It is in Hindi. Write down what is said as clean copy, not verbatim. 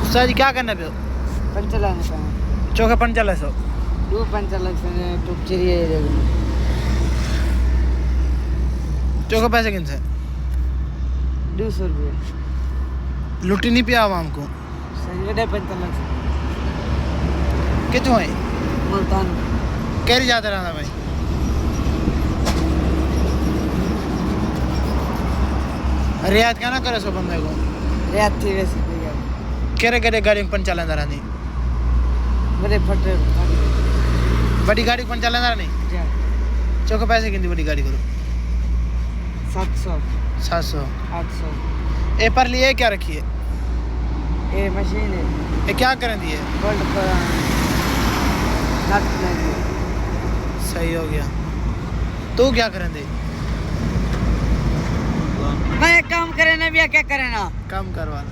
उस्ताद जी क्या करना पे पंचला है चौके पंचला सो दो पंचला से टूप चिरिए चौके पैसे किन से 200 रुपये लुटी नहीं पिया आवाम को संजय पंचला से कितों है मुल्तान कैरी जाते रहना भाई रियायत क्या ना करे सो बंदे को रियात थी वैसे केरे केरे गाड़ी में पंचला अंदर आनी बड़े फटे बड़ी गाड़ी को पंचला अंदर नहीं चौके पैसे किन बड़ी गाड़ी करो 700 700 800 ए पर लिए क्या रखी है ये मशीन है ये क्या करें दिए गोल्ड पर नट नहीं सही हो गया तू क्या करें दे मैं काम करे ना भैया क्या करे ना काम करवा